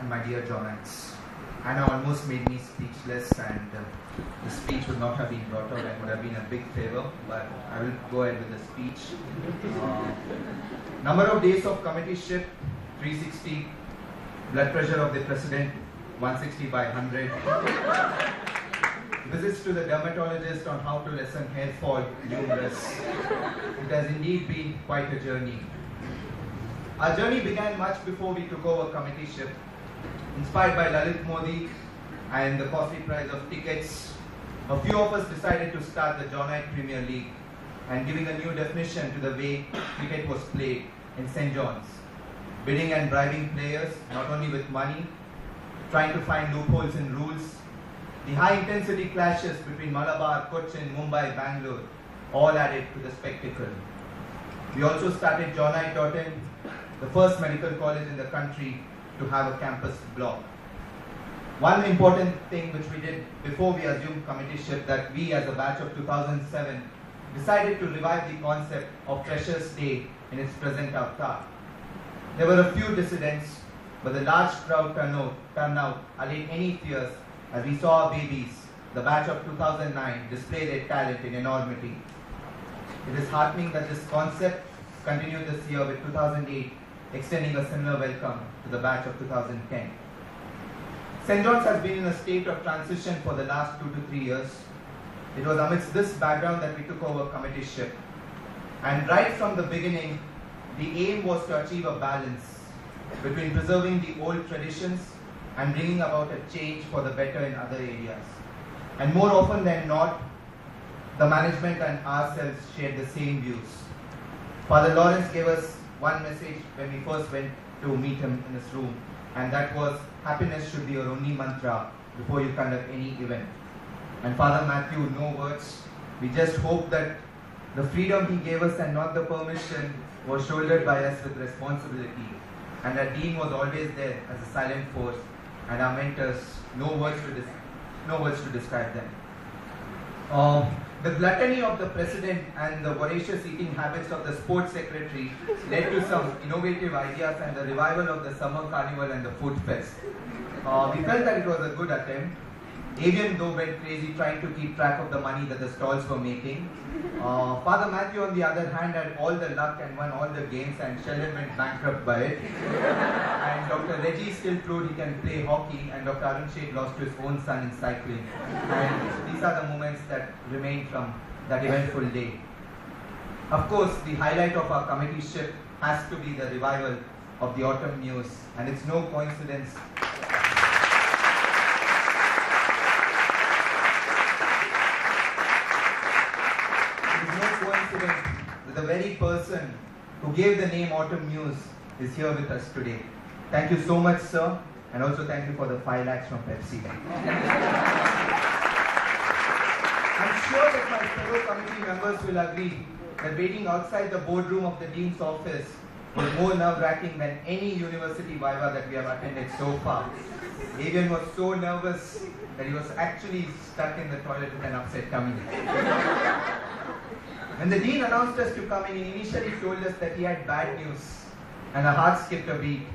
and my dear Johnites. Anna almost made me speechless, and the speech would not have been brought out and would have been a big favor, but I will go ahead with the speech. Number of days of committeeship, 360. Blood pressure of the President, 160 by 100. Visits to the dermatologist on how to lessen hair fall, numerous. It has indeed been quite a journey. Our journey began much before we took over committeeship. Inspired by Lalit Modi and the costly price of tickets, a few of us decided to start the Johnite Premier League and giving a new definition to the way cricket was played in St. John's. Bidding and bribing players, not only with money, trying to find loopholes in rules, the high-intensity clashes between Malabar, Cochin, Mumbai, Bangalore, all added to the spectacle. We also started Johnite.in, the first medical college in the country to have a campus block. One important thing which we did before we assumed committeeship, that we as a batch of 2007 decided to revive the concept of Freshers' Day in its present avatar. There were a few dissidents, but the large crowd turnout allayed any fears as we saw our babies, the batch of 2009, display their talent in enormity. It is heartening that this concept continued this year with 2008 extending a similar welcome to the batch of 2010. St. John's has been in a state of transition for the last 2 to 3 years. It was amidst this background that we took over committeeship. And right from the beginning, the aim was to achieve a balance between preserving the old traditions and bringing about a change for the better in other areas. And more often than not, the management and ourselves shared the same views. Father Lawrence gave us one message when we first went to meet him in this room, and that was, happiness should be your only mantra before you conduct any event. And Father Matthew, no words. We just hope that the freedom he gave us and not the permission was shouldered by us with responsibility. And our Dean was always there as a silent force, and our mentors, no words to describe them. The gluttony of the President and the voracious eating habits of the Sports Secretary led to some innovative ideas and the revival of the Summer Carnival and the Food Fest. We felt that it was a good attempt. Avian though went crazy trying to keep track of the money that the stalls were making. Father Matthew on the other hand had all the luck and won all the games, and Sheldon went bankrupt by it. And Dr. Reggie still proved he can play hockey, and Dr. Arun Shade lost to his own son in cycling. And these are the moments that remain from that eventful day. Of course, the highlight of our committeeship has to be the revival of the Autumn Muse, and it's no coincidence that the very person who gave the name Autumn Muse is here with us today. Thank you so much, sir, and also thank you for the 5 lakhs from Pepsi. I'm sure that my fellow committee members will agree that waiting outside the boardroom of the Dean's office was more nerve-wracking than any university viva that we have attended so far. Avian was so nervous that he was actually stuck in the toilet with an upset tummy. When the Dean announced us to come in, he initially told us that he had bad news, and our hearts skipped a beat.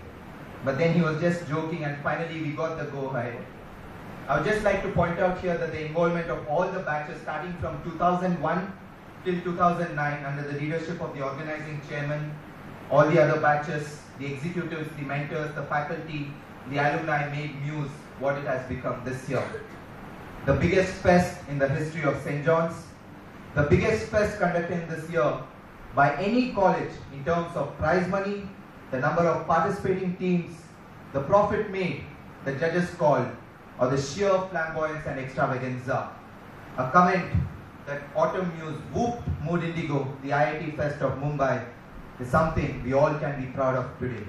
But then he was just joking, and finally we got the go-ahead. I would just like to point out here that the involvement of all the batches starting from 2001 till 2009 under the leadership of the organizing chairman, all the other batches, the executives, the mentors, the faculty, the alumni made Muse what it has become this year. The biggest fest in the history of St. John's, the biggest fest conducted this year by any college in terms of prize money, the number of participating teams, the profit made, the judges called, or the sheer flamboyance and extravaganza. A comment that Autumn Muse whooped Mood Indigo, the IIT Fest of Mumbai, is something we all can be proud of today.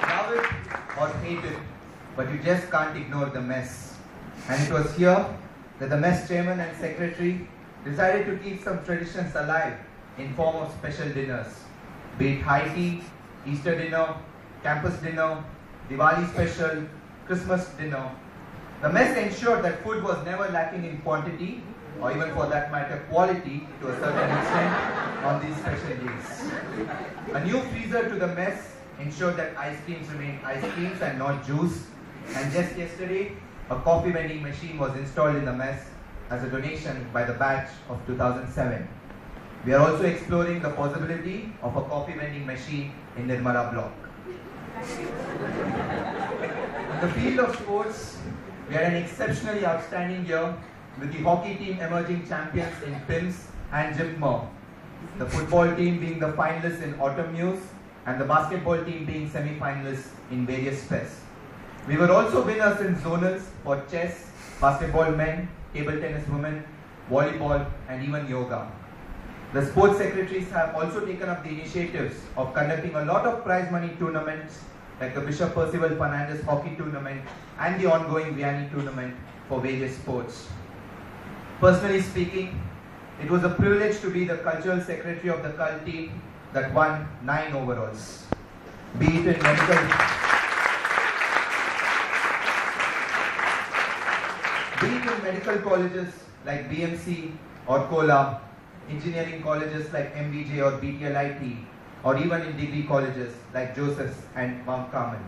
Love it or hate it, but you just can't ignore the mess. And it was here that the mess chairman and secretary decided to keep some traditions alive in form of special dinners, be it high tea, Easter dinner, campus dinner, Diwali special, Christmas dinner. The mess ensured that food was never lacking in quantity, or even for that matter quality, to a certain extent on these special days. drinks. A new freezer to the mess ensured that ice creams remained ice creams and not juice. And just yesterday, a coffee vending machine was installed in the mess as a donation by the batch of 2007. We are also exploring the possibility of a coffee vending machine in Nirmala block. In the field of sports, we had an exceptionally outstanding year with the hockey team emerging champions in PIMS and Jipmer, the football team being the finalists in Autumn Muse, and the basketball team being semi-finalists in various fests. We were also winners in zonals for chess, basketball men, table tennis women, volleyball, and even yoga. The sports secretaries have also taken up the initiatives of conducting a lot of prize money tournaments like the Bishop Percival Fernandez Hockey Tournament and the ongoing Vianney Tournament for various sports. Personally speaking, it was a privilege to be the cultural secretary of the cult team that won 9 overalls. Be it in medical colleges like BMC or COLA, engineering colleges like MBJ or BTLIT, or even in degree colleges like Joseph's and Mount Carmel.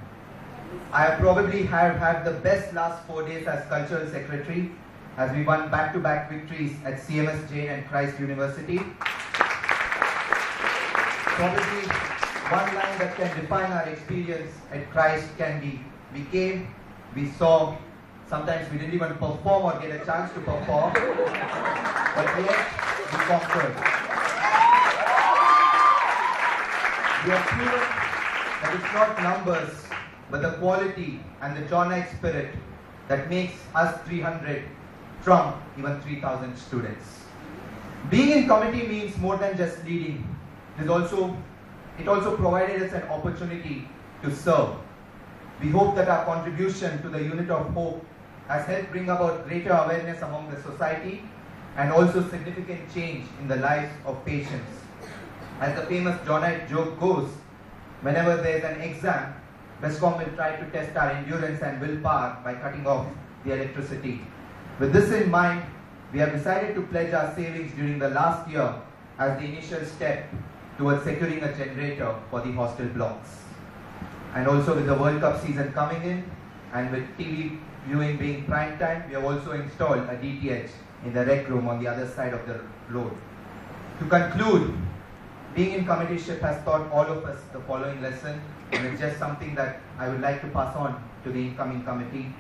I have probably had the best last 4 days as cultural secretary, as we won back-to-back victories at CMS Jain and Christ University. Probably one line that can define our experience at Christ can be, we came, we saw, sometimes we didn't even perform or get a chance to perform, but yet we conquered. We have proven that it's not numbers, but the quality and the Johnite spirit that makes us 300 from even 3,000 students. Being in committee means more than just leading. It also provided us an opportunity to serve. We hope that our contribution to the unit of hope has helped bring about greater awareness among the society and also significant change in the lives of patients. As the famous Johnite joke goes, whenever there is an exam, BESCOM will try to test our endurance and willpower by cutting off the electricity. With this in mind, we have decided to pledge our savings during the last year as the initial step towards securing a generator for the hostel blocks. And also with the World Cup season coming in and with TV viewing being prime time, we have also installed a DTH in the rec room on the other side of the road. To conclude, being in committeeship has taught all of us the following lesson, and it's just something that I would like to pass on to the incoming committee.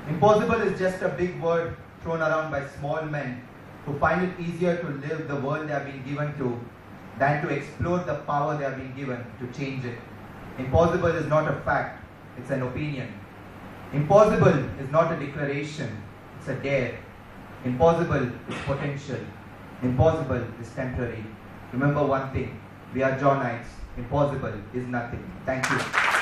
Impossible is just a big word thrown around by small men who find it easier to live the world they have been given to than to explore the power they have been given to change it. Impossible is not a fact, it's an opinion. Impossible is not a declaration, it's a dare. Impossible is potential. Impossible is temporary. Remember one thing, we are Johnites. Impossible is nothing. Thank you.